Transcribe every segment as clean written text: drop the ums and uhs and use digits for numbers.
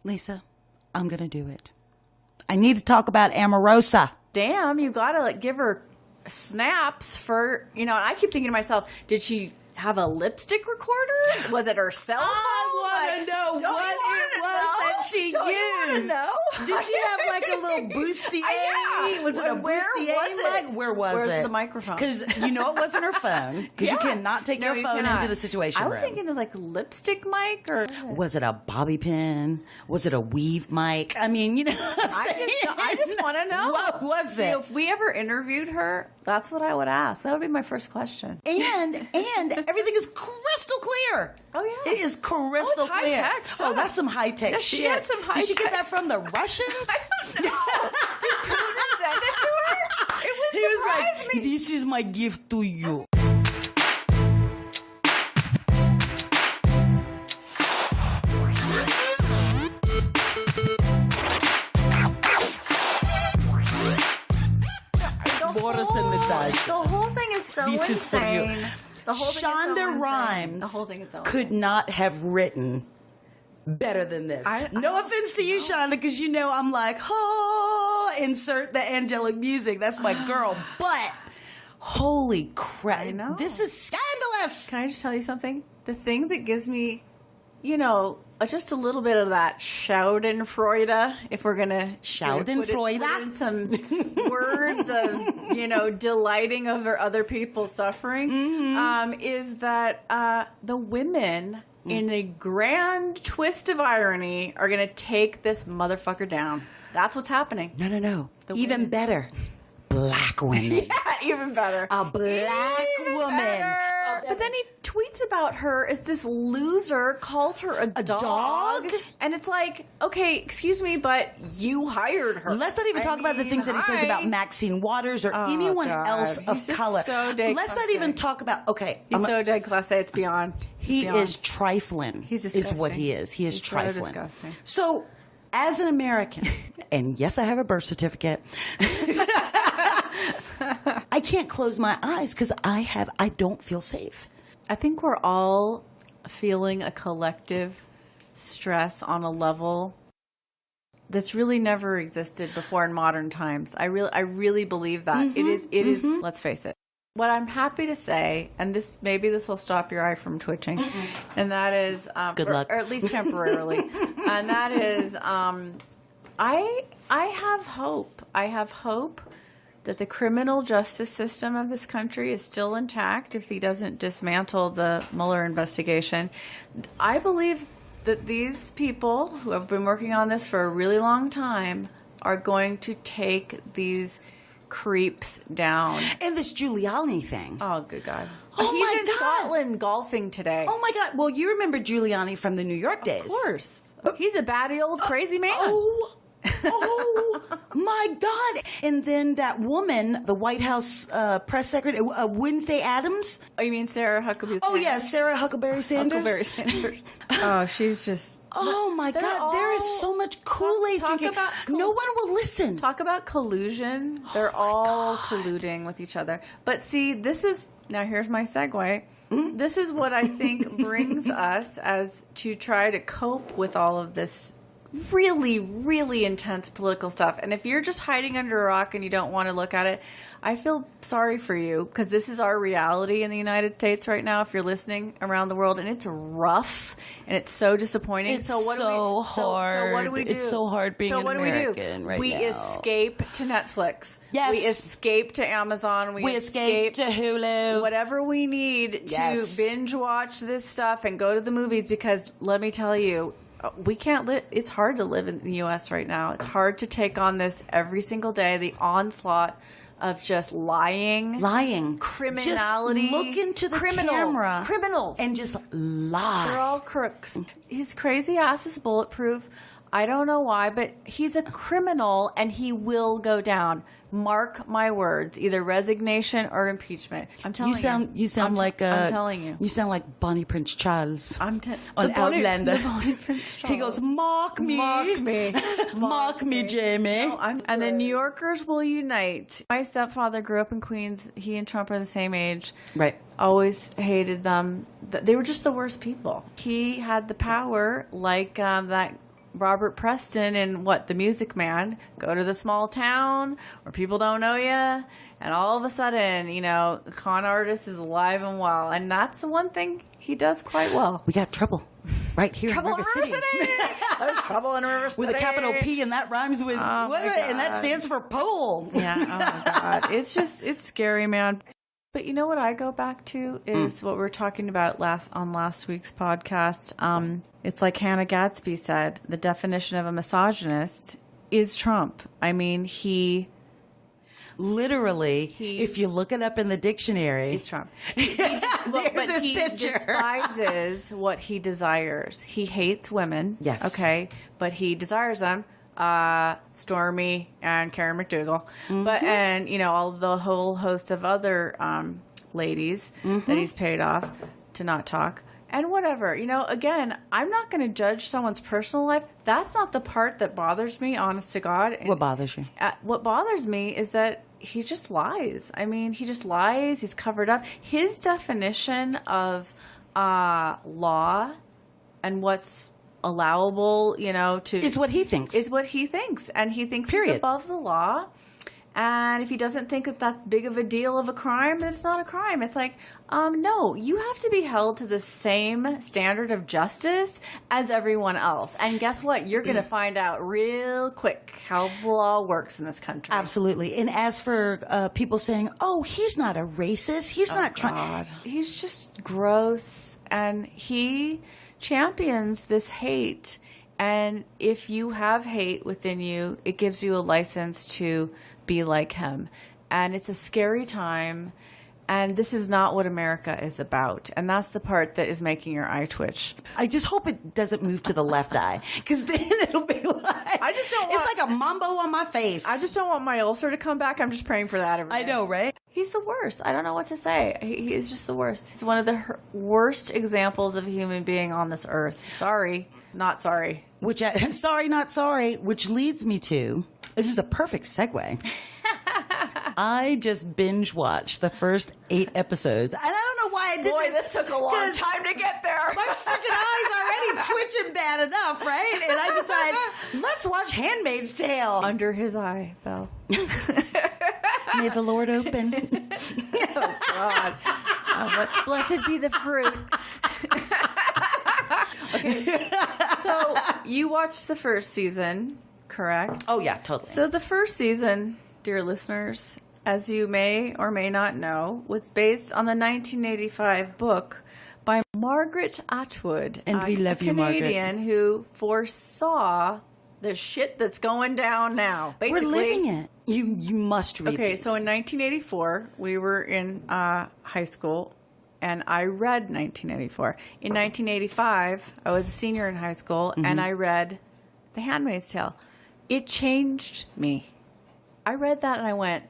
Lisa, I'm going to do it. I need to talk about Omarosa. Damn, you got to like give her snaps for, you know, and I keep thinking to myself, did she have a lipstick recorder? Was it her cell phone? I want to know what it was that she used. Know? Did she have like a little bustier? Yeah. Was it a bustier mic? Where was Where's it? the microphone? Because you know it wasn't her phone. Because you cannot take your phone into the situation room. I was thinking of like lipstick mic or... Was it a bobby pin? Was it a weave mic? I mean, you know what I'm saying? I just want to know. What was it? See, if we ever interviewed her, that's what I would ask. That would be my first question. And everything is crystal clear. Oh, yeah. It is crystal high clear. tech stuff. Oh, that's some high-tech Yeah, shit. she had some high Did she get tech that from the Russians? I don't know. Did Putin send it to her? It would He was surprise like, me. this is my gift to you. The whole thing is so This insane. is for you. The whole thing is so Shonda insane. Rhimes The whole thing is so could not have written better than this. No offense to you, Shonda, because you know I'm like, oh, insert the angelic music. That's my girl. But holy crap, this is scandalous. Can I just tell you something? The thing that gives me, you know, just a little bit of that Schadenfreude, if we're going to Schadenfreude, put in some words of, you know, delighting over other people's suffering, is that the women, in a grand twist of irony, are going to take this motherfucker down. That's what's happening. No. Even women. better. Black women. Yeah, even better. A black woman. Better. But then he tweets about her as this loser, calls her a dog. And it's like, okay, excuse me, but you hired her. Let's not even talk about the things that he says about Maxine Waters or anyone else of color. Let's not even talk about, He's so dead classe, it's beyond. He is trifling. He's disgusting. Is what he is. He is trifling. So disgusting. So, as an American, and yes, I have a birth certificate, I can't close my eyes because I don't feel safe. I think we're all feeling a collective stress on a level that's really never existed before in modern times. I really believe that. It is, let's face it. What I'm happy to say, and maybe this will stop your eye from twitching, and that is, good luck, or at least temporarily, and that is, I have hope. I have hope that the criminal justice system of this country is still intact if he doesn't dismantle the Mueller investigation. I believe that these people who have been working on this for a really long time are going to take these creeps down. And this Giuliani thing. Oh, good God. Oh, He's in Scotland golfing today. Oh, my God. Well, you remember Giuliani from the New York days. Of course. He's a batty old crazy man. Oh, my God. And then that woman, the White House press secretary, Wednesday Adams. Oh, you mean Sarah Huckabee Sanders? Oh, yeah, Sarah Huckleberry Sanders. Huckleberry Sanders. Oh, she's just... Oh, my God. There is so much Kool-Aid drinking. No one will listen. Talk about collusion. They're all colluding with each other. But see, now here's my segue. This is what I think brings us as to try to cope with all of this really, really intense political stuff. And if you're just hiding under a rock and you don't want to look at it, I feel sorry for you because this is our reality in the United States right now if you're listening around the world. And it's rough and it's so disappointing. It's so hard. So what do we do? It's so hard being an American right now. We escape to Netflix. Yes. We escape to Amazon. We escape to Hulu. Whatever we need to binge watch this stuff and go to the movies because let me tell you, we can't live. It's hard to live in the U.S. right now. It's hard to take on this every single day. The onslaught of just lying, criminality. Just look into the camera, criminals, and just lie. They're all crooks. His crazy ass is bulletproof. I don't know why, but he's a criminal, and he will go down. Mark my words, either resignation or impeachment. I'm telling you. You sound like I'm telling you. You sound like Bonnie Prince Charles on Outlander. Outlander. Bonnie Prince Charles. He goes, "Mark me, mark me, Jamie." No, and the New Yorkers will unite. My stepfather grew up in Queens. He and Trump are the same age. Right. Always hated them. They were just the worst people. He had the power, like that Robert Preston in The Music Man, go to the small town where people don't know you, and all of a sudden, a con artist is alive and well. And that's the one thing he does quite well. We got trouble right here Trouble in River City. There's trouble in River City. With a capital P, and that rhymes with, and that stands for pole. Yeah, oh my God. It's scary, man. But you know what I go back to is what we were talking about on last week's podcast. It's like Hannah Gadsby said, the definition of a misogynist is Trump. I mean, literally, if you look it up in the dictionary, he's Trump. There's this he picture. despises what he desires. He hates women. Yes. Okay, but he desires them. Stormy and Karen McDougal, and all the whole host of other ladies that he's paid off to not talk and whatever. Again, I'm not going to judge someone's personal life. That's not the part that bothers me, honest to God. What bothers you? What bothers me is that he just lies. I mean, he just lies. He's covered up. His definition of law and what's allowable, is what he thinks. And he thinks he's above the law. And if he doesn't think that that's big of a deal of a crime, then it's not a crime. It's like, no, you have to be held to the same standard of justice as everyone else. And guess what? You're going to find out real quick how the law works in this country. Absolutely. And as for people saying, oh, he's not a racist. He's not trying. He's just gross. And he champions this hate. And if you have hate within you, it gives you a license to be like him. And it's a scary time. And this is not what America is about. And that's the part that is making your eye twitch. I just hope it doesn't move to the left eye, because then it'll be like, it's like a mambo on my face. I just don't want my ulcer to come back. I'm just praying for that every day. I know, right? He's the worst. I don't know what to say. He is just the worst. He's one of the worst examples of a human being on this earth. Sorry, not sorry. Sorry, not sorry, which leads me to, this is a perfect segue. I just binge watched the first 8 episodes. And I don't know why I did Boy, this took a long time to get there. My freaking eyes already twitching bad enough, right? And I decided, let's watch Handmaid's Tale. Under his eye, Belle. May the Lord open. Oh, God. Blessed be the fruit. Okay. So you watched the first season, correct? Oh, yeah, totally. So the first season, dear listeners, as you may or may not know, was based on the 1985 book by Margaret Atwood, and we love a you, Margaret, Canadian who foresaw the shit that's going down now. Basically, we're living it. You must read. Okay, these. so in 1984, we were in high school, and I read 1984. In 1985, I was a senior in high school, and I read The Handmaid's Tale. It changed me. I read that and I went,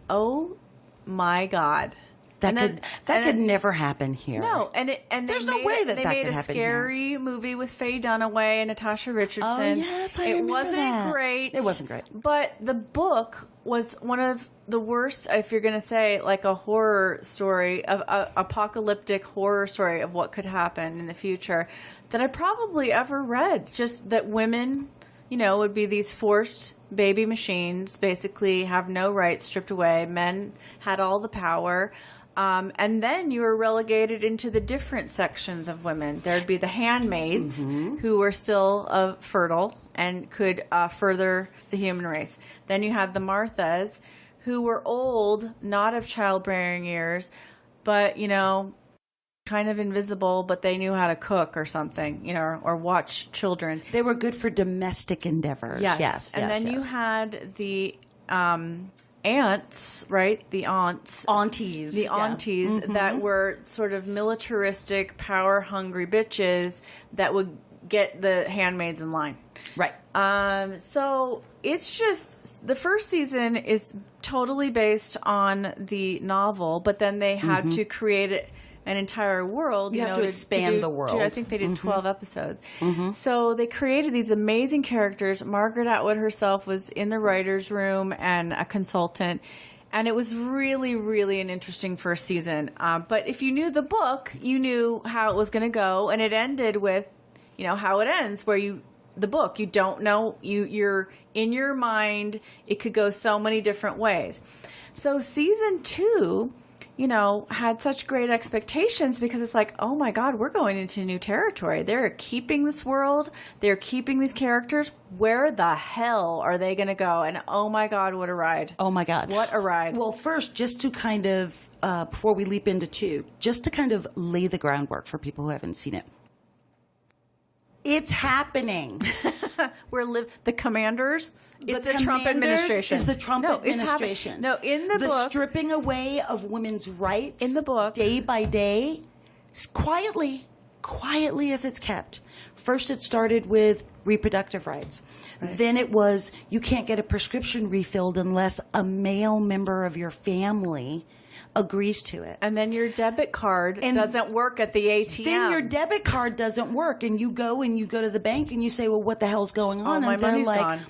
oh my God. That could never happen here. No, there's no way that they could made a happen scary here. movie with Faye Dunaway and Natasha Richardson. Oh yes, I remember wasn't that. great. It wasn't great. But the book was one of the worst, if you're going to say, like a horror story, of apocalyptic horror story of what could happen in the future that I probably ever read. Just that women, would be these forced baby machines, basically have no rights, stripped away. Men had all the power. And then you were relegated into the different sections of women. There'd be the handmaids, who were still fertile and could further the human race. Then you had the Marthas, who were old, not of childbearing years, but, kind of invisible, but they knew how to cook or something, or watch children. They were good for domestic endeavors. Yes. And then you had the aunts, right? The aunties. The aunties that were sort of militaristic, power-hungry bitches that would get the handmaids in line. Right. So it's just, the first season is totally based on the novel, but then they had to create an entire world. You have to expand the world. I think they did 12 episodes. So they created these amazing characters. Margaret Atwood herself was in the writer's room and a consultant. And it was really, really an interesting first season. But if you knew the book, you knew how it was going to go. And it ended with, how it ends, where you the book. You don't know. You're in your mind. It could go so many different ways. So season 2, had such great expectations because it's like, oh my God, we're going into new territory. They're keeping this world. They're keeping these characters. Where the hell are they going to go? And oh my God, what a ride. Oh my God. What a ride. Well, first, just to kind of, before we leap into 2, just to kind of lay the groundwork for people who haven't seen it. It's happening. The commanders is the Trump administration. Is the Trump administration. No, in the book. The stripping away of women's rights. In the book. Day by day. Quietly as it's kept. First it started with reproductive rights. Right. Then it was you can't get a prescription refilled unless a male member of your family agrees to it. And then your debit card doesn't work at the ATM. Then your debit card doesn't work, and you go to the bank and you say, well, what the hell's going on? Oh, my money's gone.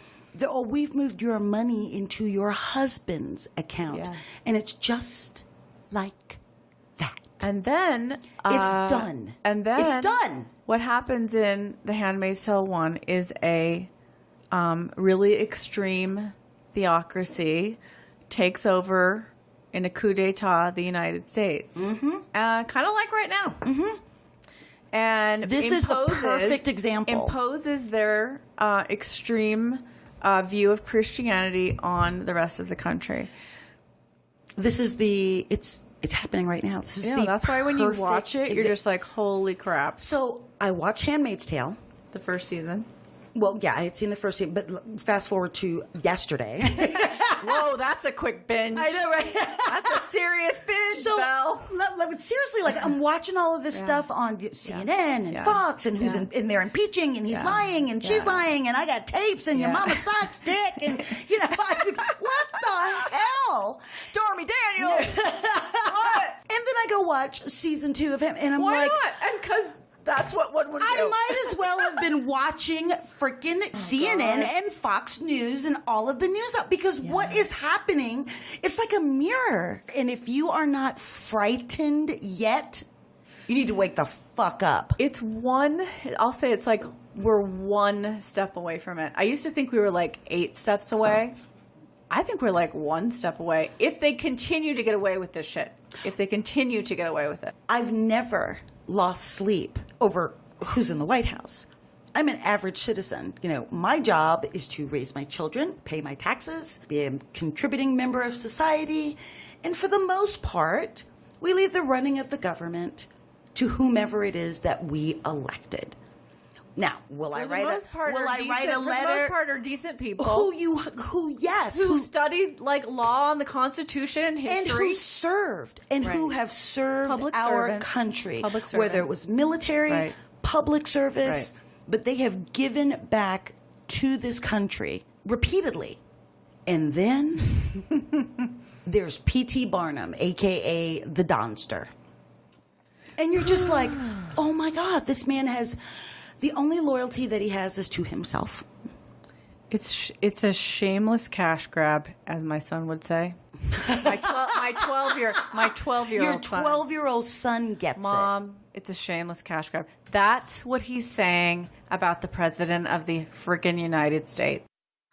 We've moved your money into your husband's account. Yeah. And it's just like that. And then it's done. And then it's done. What happens in The Handmaid's Tale 1 is a really extreme theocracy takes over in a coup d'etat the United States. Mm-hmm. Kind of like right now. Mm-hmm. And this is the perfect example. Imposes their extreme view of Christianity on the rest of the country. This is it's happening right now. This is that's why when you watch it, you're just like, holy crap. So I watched Handmaid's Tale. The first season. Well, yeah, I had seen the first season, but fast forward to yesterday. Whoa, that's a quick binge. I know, right? That's a serious binge, Belle. Seriously, I'm watching all of this stuff on CNN and Fox, and who's in there impeaching, and he's lying, and she's lying, and I got tapes, and your mama sucks dick, and what the hell? Stormy Daniels. What? And then I go watch season 2 of him, and I'm Why like, not? And because that's what would do. I might as well have been watching freaking CNN and Fox News and all of the news up because what is happening, it's like a mirror. And if you are not frightened yet, you need to wake the fuck up. I'll say it's like we're one step away from it. I used to think we were like 8 steps away. I think we're like 1 step away if they continue to get away with this shit. If they continue to get away with it. I've never lost sleep over who's in the White House. I'm an average citizen. My job is to raise my children, pay my taxes, be a contributing member of society, and for the most part, we leave the running of the government to whomever it is that we elected. Now, will I write a letter? For the most part, are decent people who studied law and the Constitution and history, and who served who have served our country, whether it was military, public service, but they have given back to this country repeatedly. And then there's P.T. Barnum, aka the Donster, and you're just like, oh my God, this man has. The only loyalty that he has is to himself. It's a shameless cash grab, as my son would say. My 12-year-old Your 12-year-old son gets Mom, it's a shameless cash grab. That's what he's saying about the president of the freaking United States.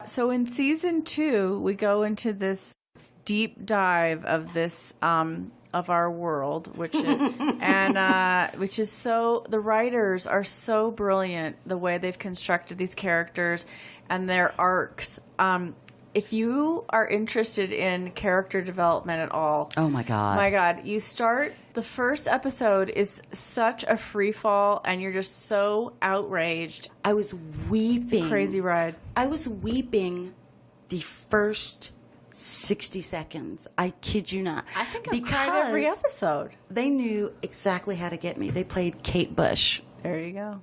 So in season 2, we go into this deep dive of this of our world, which is so, the writers are so brilliant the way they've constructed these characters and their arcs. If you are interested in character development at all, oh my God, you start, the first episode is such a free fall and you're just so outraged. I was weeping. It's a crazy ride. I was weeping the first 60 seconds. I kid you not. I think I've cried every episode. They knew exactly how to get me. They played Kate Bush. There you go.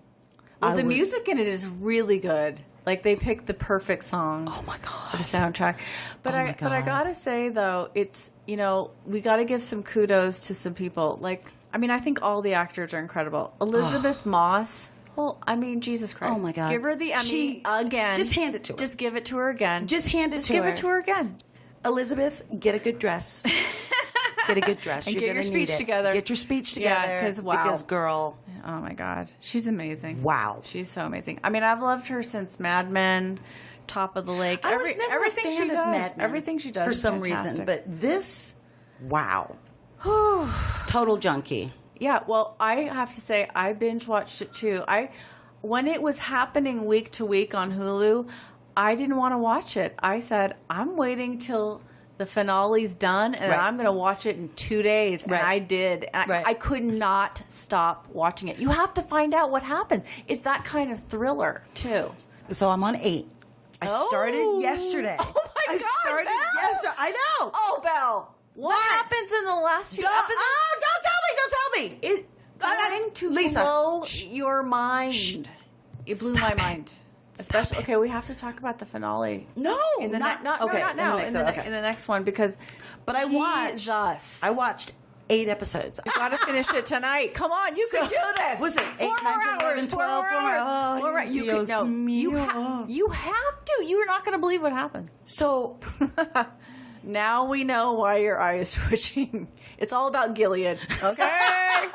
Well, the music in it is really good. They picked the perfect song. Oh my God. For the soundtrack. But I gotta say though, it's, we gotta give some kudos to some people. I think all the actors are incredible. Elizabeth Moss. Well, Jesus Christ. Oh my God. Give her the Emmy again. Just hand it to her. Just give it to her again. Just hand it to her. Give it to her again. Elizabeth, get a good dress. Get a good dress. And You're get your gonna need speech it. together. Get your speech together. Yeah, Because, girl, oh my God, she's amazing. wow. She's so amazing. I mean, I've loved her since Mad Men, Top of the Lake. I was never everything a fan she of does. Mad Men Everything she does for is some fantastic. reason, but this, wow, total junkie. Yeah, well, I have to say, I binge watched it too. When it was happening week to week on Hulu, I didn't want to watch it. I said, I'm waiting till the finale's done, and Right. I'm going to watch it in 2 days. And Right. I did. Right. I could not stop watching it. You have to find out what happens. It's that kind of thriller, too. So I'm on 8. I started yesterday. Oh my I God, started Belle. yesterday. I know. Oh, Belle. What happens in the last few episodes? Oh, don't tell me. It's going to Lisa. blow your mind. It blew my mind. Especially, okay, we have to talk about the finale. No, in the not not now. In the next one, because But I watched 8 episodes. You got to finish it tonight. Come on, you can do this. Was it 8, 4 9, more 10, 11, hours? 12, 4 more hours. Oh, You Dios can, no, you mío. have to. You're not going to believe what happened. So Now we know why your eye is twitching. It's all about Gilead, okay?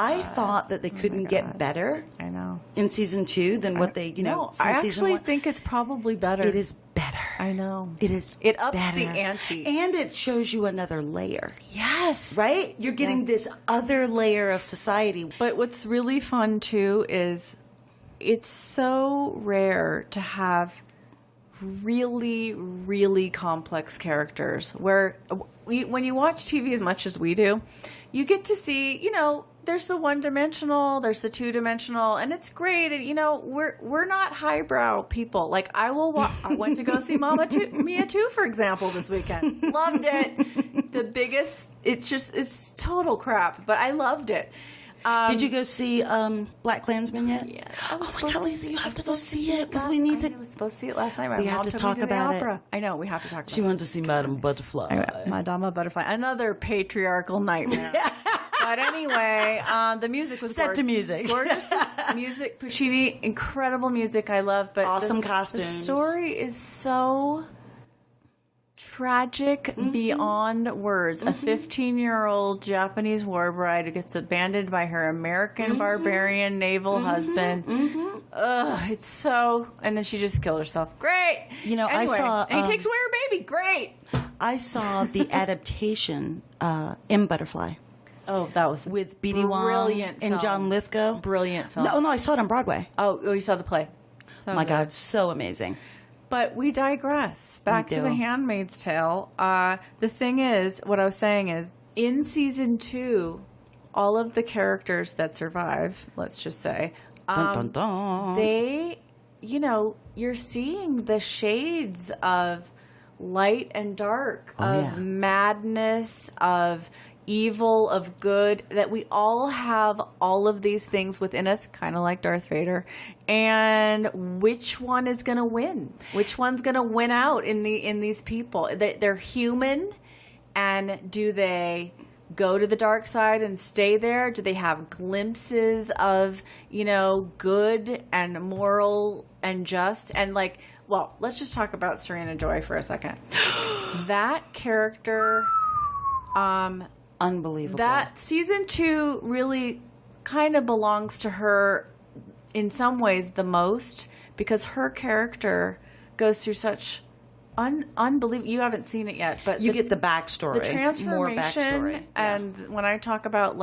I thought that they couldn't get better I know. in season 2 than what they, No, from I season actually 1. think it's probably better. It is better. I know. It is. It ups better. the ante. and it shows you another layer. Yes. Right? You're getting this other layer of society. But what's really fun too is it's so rare to have really, really complex characters where when you watch TV as much as we do, you get to see, there's the one-dimensional, there's the two-dimensional, and it's great. And we're not highbrow people. Like I went to go see Mia 2, for example, this weekend. Loved it. The biggest. It's total crap, but I loved it. Did you go see Black Klansman yet? Yeah. Oh my God, Lisa, you have to go see it because we need to. I was supposed to see it last night. My We mom have to took talk me to the about it. opera. I know we have to talk about She it. wanted to see Madame Butterfly. Madama Butterfly, another patriarchal nightmare. But anyway, the music was Set to music. Gorgeous music. Puccini, incredible music. I love, but Awesome the costumes. story is so tragic beyond words. A 15-year-old Japanese war bride who gets abandoned by her American barbarian naval husband. Ugh, it's so. And then she just killed herself. Great. I Anyway, saw. and he takes away her baby. Great. I saw the adaptation in Butterfly Oh, that was with B.D. Wong brilliant and film. John Lithgow. Brilliant film. No, I saw it on Broadway. Oh, you saw the play. So My good. God, so amazing. But we digress. Back We to do. The Handmaid's Tale. The thing is, what I was saying is, in season 2, all of the characters that survive, let's just say, Dun, dun, dun. they, you're seeing the shades of light and dark, of yeah. madness, of evil, of good, that we all have all of these things within us, kind of like Darth Vader. And which one is going to win? Which one's going to win out in these people? They're human, and do they go to the dark side and stay there? Do they have glimpses of, good and moral and just? And let's just talk about Serena Joy for a second. That character, Unbelievable. that season 2 really kind of belongs to her in some ways the most, because her character goes through such unbelievable. You haven't seen it yet, but you get the backstory. the transformation, More backstory. and when I talk about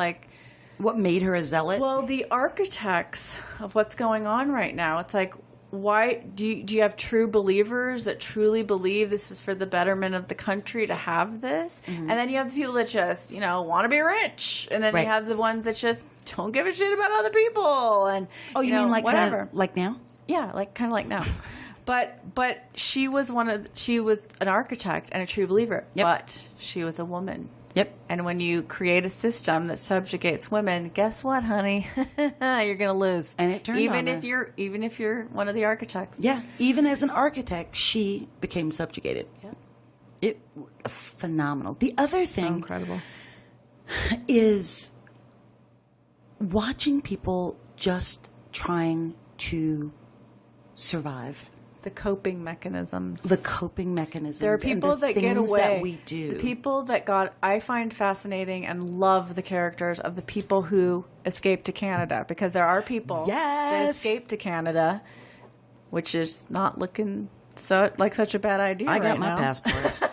What made her a zealot? well, the architects of what's going on right now, it's like, why do you have true believers that truly believe this is for the betterment of the country to have this? And then you have the people that just, want to be rich. And then Right. you have the ones that just don't give a shit about other people. And, you mean like whatever. kinda like now? Yeah, kind of like now. But she was an architect and a true believer. Yep. But she was a woman. Yep. And when you create a system that subjugates women, guess what, honey? You're going to lose. And it turned even on if her. even if you're one of the architects. Yeah. Even as an architect, she became subjugated. Yep. It phenomenal. The other thing Incredible. is watching people just trying to survive. The coping mechanisms. The coping mechanisms. There are people and the that get things away. That we do. The people that I find fascinating and love the characters of the people who escape to Canada, because there are people that escape to Canada, which is not looking like such a bad idea. I got right my now. passport.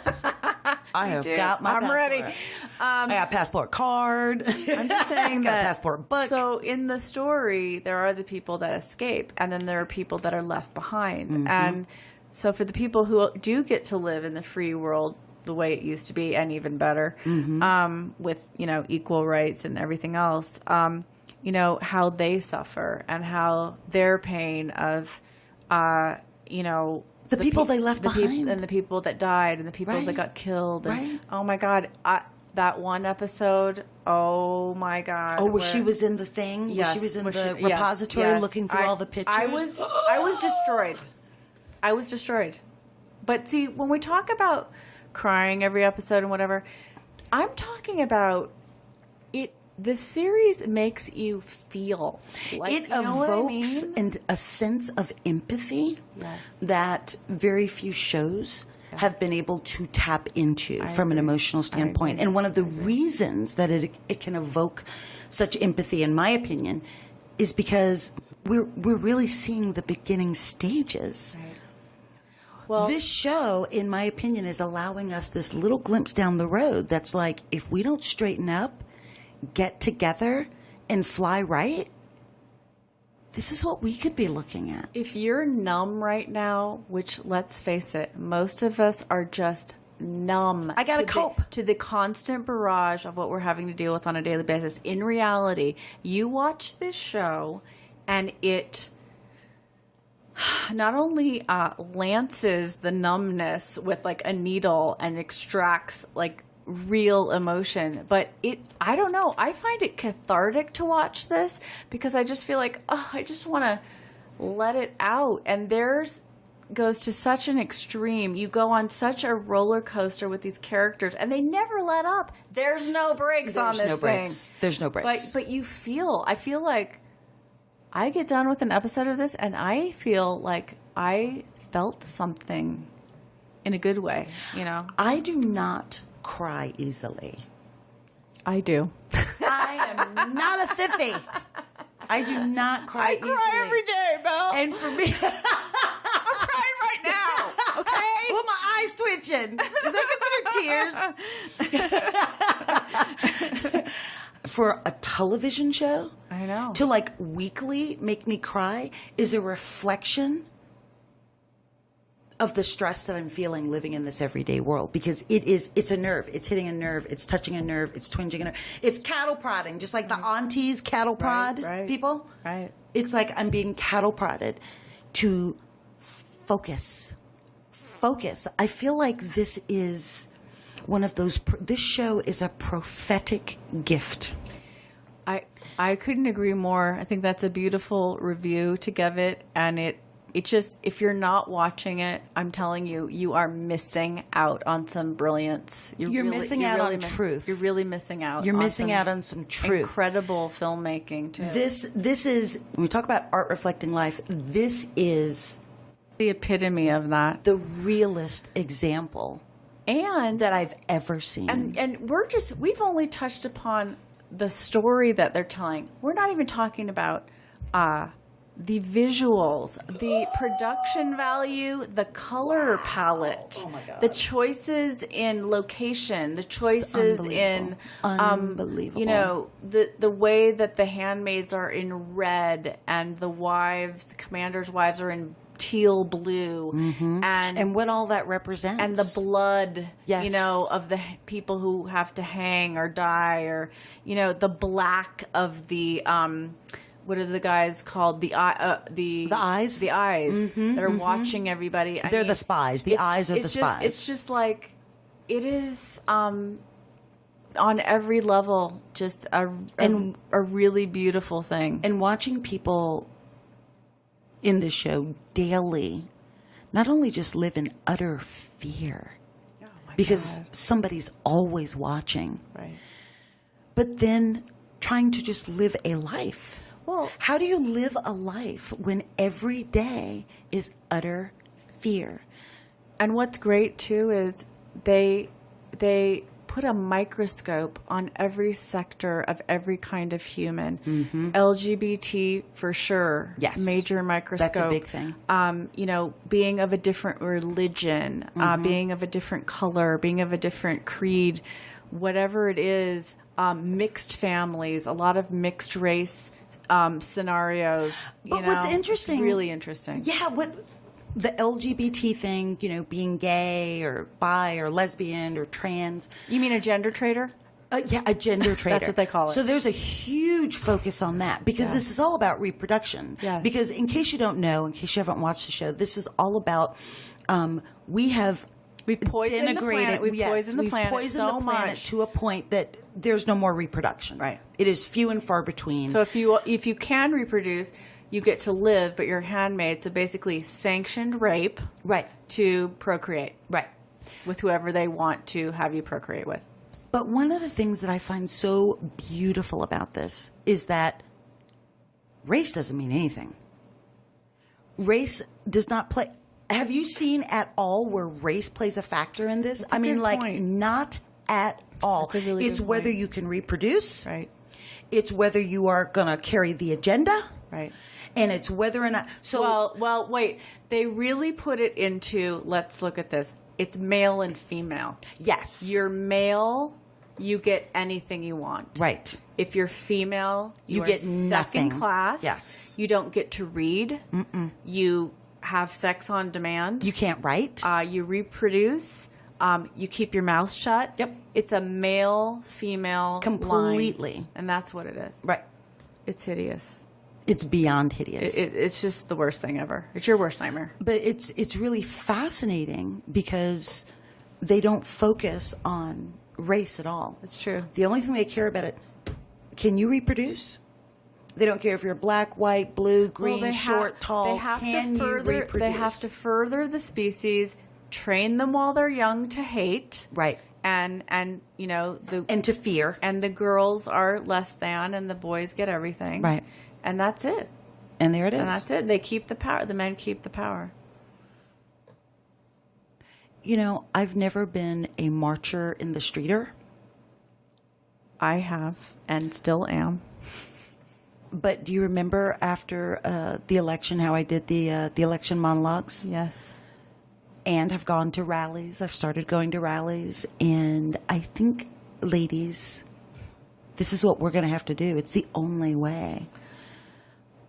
I have got my passport. I'm ready. I got a passport card. I'm just saying got that. A passport book. So in the story, there are the people that escape, and then there are people that are left behind. Mm-hmm. And so for the people who do get to live in the free world the way it used to be, and even better, with equal rights and everything else, how they suffer and how their pain of the people they left behind. And the people that died and the people that got killed. And, oh, my God. That one episode, oh, my God. Oh, where she was in the thing? Yes. Where she was in the repository looking through all the pictures? I was destroyed. I was destroyed. But see, when we talk about crying every episode and whatever, I'm talking about it. The series makes you feel like it evokes a sense of empathy that very few shows have been able to tap into from an emotional standpoint. And one of the reasons that it can evoke such empathy, in my opinion, is because we're really seeing the beginning stages. Right. Well, this show, in my opinion, is allowing us this little glimpse down the road that's like, if we don't straighten up, get together, and fly right, this is what we could be looking at. If you're numb right now, which, let's face it, most of us are just numb. I gotta cope. To the constant barrage of what we're having to deal with on a daily basis. In reality, you watch this show, and it not only lances the numbness with like a needle and extracts like real emotion, but I don't know, I find it cathartic to watch this because I just feel like, I just want to let it out. And theirs goes to such an extreme. You go on such a roller coaster with these characters and they never let up. There's no breaks on this thing. There's no breaks. But I feel like I get done with an episode of this and I feel like I felt something in a good way, I do not cry easily. I do. I am not a thiffy. I do not cry easily. I cry every day, Belle. And for me, I'm crying right now. Okay. Well, my eyes twitching. Is that considered tears? For a television show, I know, to like weekly make me cry is a reflection of the stress that I'm feeling living in this everyday world, because it's a nerve. It's hitting a nerve. It's touching a nerve. It's twinging a nerve. It's cattle prodding, just like the aunties cattle prod people. Right. It's like I'm being cattle prodded to focus. I feel like this is one of those, this show is a prophetic gift. I couldn't agree more. I think that's a beautiful review to give it, and it just, if you're not watching it, I'm telling you, you are missing out on some brilliance. You're missing out on truth. You're really missing out. You're missing out on some truth. Incredible filmmaking too. This is, when we talk about art reflecting life, this is the epitome of that. The realest example that I've ever seen. And we've only touched upon the story that they're telling. We're not even talking about the visuals, the production value, the color palette, the choices in location, the choices in unbelievable. The way that the handmaids are in red and the commander's wives are in teal blue, and what all that represents, and the blood, of the people who have to hang or die, or the black of the what are the guys called? The eyes that are watching everybody. They're the spies. The eyes are the spies. It's just like, it is on every level just a really beautiful thing. And watching people in the show daily not only just live in utter fear because somebody's always watching, right, but then trying to just live a life. Well, how do you live a life when every day is utter fear. And what's great too is they put a microscope on every sector of every kind of human. LGBT for sure. Yes. Major microscope. That's a big thing. Being of a different religion, being of a different color, being of a different creed, whatever it is, mixed families, a lot of mixed race scenarios. But what's interesting, it's really interesting. Yeah, the LGBT thing, being gay or bi or lesbian or trans. You mean a gender traitor? Yeah, a gender traitor. That's what they call it. So there's a huge focus on that because this is all about reproduction. Yes. Because in case you don't know, in case you haven't watched the show, this is all about we poisoned the planet. We've poisoned the planet to a point that there's no more reproduction. Right. It is few and far between. So if you can reproduce, you get to live, but you're a handmaid. So basically, sanctioned rape. Right. To procreate. Right. With whoever they want to have you procreate with. But one of the things that I find so beautiful about this is that race doesn't mean anything. Race does not play. Have you seen at all where race plays a factor in this? That's a good point. Not at all. That's a really it's good whether point. you can reproduce. Right. It's whether you are going to carry the agenda. Right. And it's whether or not. So well, wait. They really put it into, let's look at this. It's male and female. Yes. You're male, you get anything you want. Right. If you're female, you get are nothing. second class. Yes. You don't get to read. You have sex on demand. You can't write. You reproduce. You keep your mouth shut. Yep. It's a male-female Completely. line, and that's what it is. Right. It's hideous. It's beyond hideous. It's just the worst thing ever. It's your worst nightmare. But it's really fascinating because they don't focus on race at all. It's true. The only thing they care about it, can you reproduce? They don't care if you're black, white, blue, green, short, tall. Can you reproduce? They have to further the species, train them while they're young to hate. Right. And and to fear. And the girls are less than and the boys get everything. Right. And that's it. And there it is. And that's it. They keep the power. The men keep the power. I've never been a marcher in the streeter. I have and still am. But do you remember after the election how I did the election monologues? Yes. And have gone to rallies. I've started going to rallies. And I think, ladies, this is what we're going to have to do. It's the only way.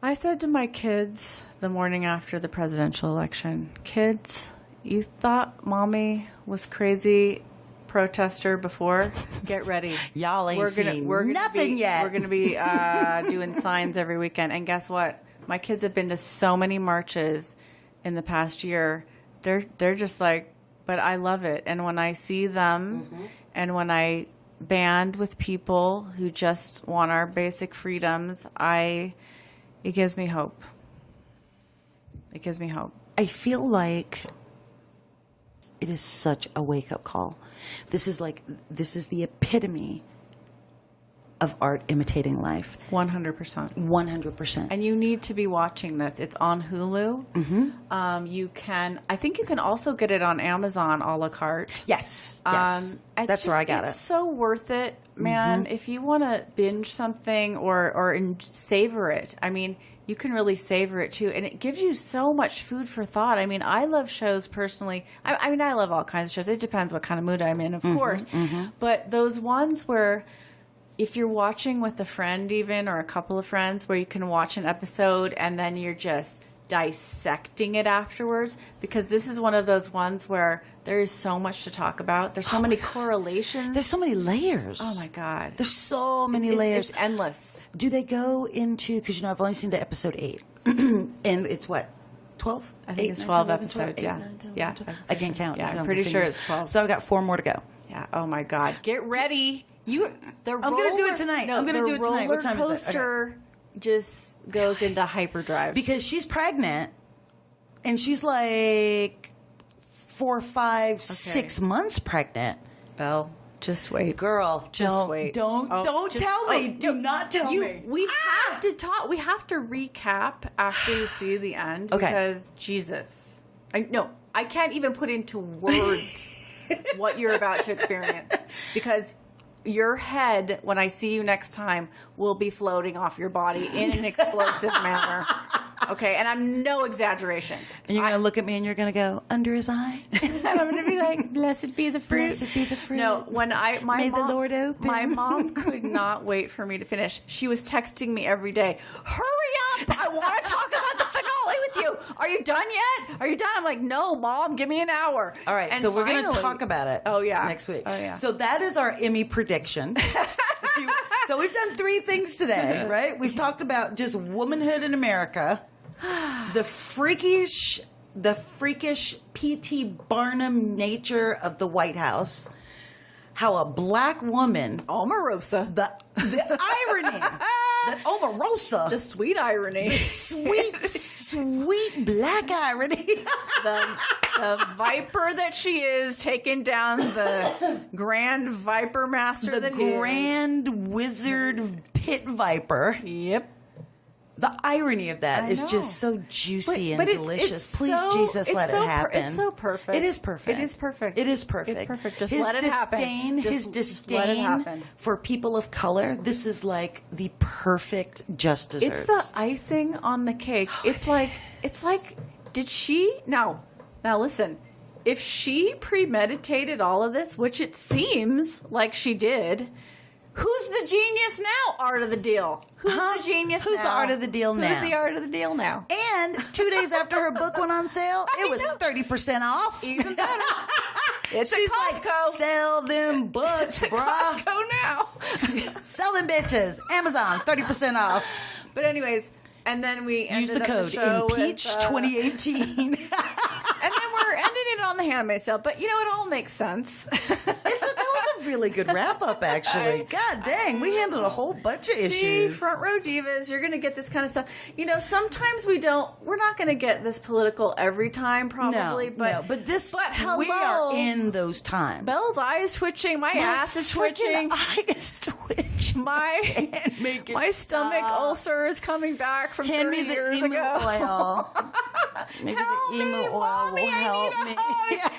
I said to my kids the morning after the presidential election, kids, you thought mommy was crazy protester before? Get ready. Y'all ain't seen nothing yet. We're going to be doing signs every weekend. And guess what? My kids have been to so many marches in the past year. They're just like, but I love it. And when I see them and when I band with people who just want our basic freedoms, it gives me hope. It gives me hope. I feel like it is such a wake-up call. This is the epitome of art imitating life. 100%. 100%. And you need to be watching this. It's on Hulu. I think you can also get it on Amazon a la carte. Yes. That's where I got it. It's so worth it, man. If you want to binge something or savor it, I mean, you can really savor it too. And it gives you so much food for thought. I mean, I love shows personally. I mean, I love all kinds of shows. It depends what kind of mood I'm in, of course. But those ones where if you're watching with a friend even or a couple of friends where you can watch an episode and then you're just dissecting it afterwards, because this is one of those ones where there is so much to talk about. There's so many correlations. There's so many layers. Oh, my God. There's so many layers. It's endless. Do they go into, because I've only seen to episode 8, and it's what, 12? I think it's 12 episodes, 8, 9, 10, yeah. 12. I can't count. Yeah, I'm pretty sure it's 12. So I've got 4 more to go. Yeah. Oh, my God. Get ready. I'm going to do it tonight. I'm going to do it tonight. What time is it? The coaster just goes into hyperdrive. Because she's pregnant, and she's like 4, 5, 6 months pregnant. Belle, just wait. Girl, just wait. Don't tell me. Do not tell me. We have to talk. We have to recap after you see the end. Okay. Because Jesus. I can't even put into words what you're about to experience, because your head, when I see you next time, will be floating off your body in an explosive manner. Okay, and I'm no exaggeration. And you're going to look at me and you're going to go, under his eye? And I'm going to be like, blessed be the fruit. Blessed be the fruit. No, when May the Lord open. My mom could not wait for me to finish. She was texting me every day, hurry up, I want to talk about the finale with you. Are you done yet? Are you done? I'm like, no, Mom, give me an hour. All right, and so we're going to talk about it next week. Oh, yeah. So that is our Emmy prediction. So we've done 3 things today, right? We've talked about just womanhood in America, the freakish P.T. Barnum nature of the White House, how a black woman, Omarosa. the irony, that Omarosa, The sweet irony. sweet black irony. The viper that she is, taking down the grand viper master The that he is. grand wizard pit viper. Yep. The irony of that is know. just so juicy and But it's delicious. Please, so- Jesus, let so it happen. It's so perfect. It is perfect. It is perfect. It is perfect. It's perfect. Just his let it happen. His Just let it disdain happen. for people of color. This is like the perfect just desserts. It's the icing on the cake. It's like, did she now listen, if she premeditated all of this, which it seems like she did, who's the genius now? Art of the deal. Who's the genius Who's now? the art of the deal now? Who's the art of the deal now? And 2 days after her book went on sale, it was know. 30% off. Even better. It's She's at Costco. like, sell them books, It's at bruh. Costco now. Sell them bitches. Amazon, 30% off. But anyways, and then we Use ended the up code show IMPEACH with, 2018. and then we're ending it on the Handmaid sale. But you know, it all makes sense. That was a really good wrap up, actually. God dang, we handled a whole bunch of See, issues. Front Row Divas, you're going to get this kind of stuff. You know, sometimes we're not going to get this political every time, probably. but hello. we are in those times. Belle's eyes twitching. My ass is twitching. Eye is twitching. My stomach ulcer is coming back from Hand 30 me the years emo ago. oil. Maybe Help the emo me, oil Mommy, will help I need a me. hug.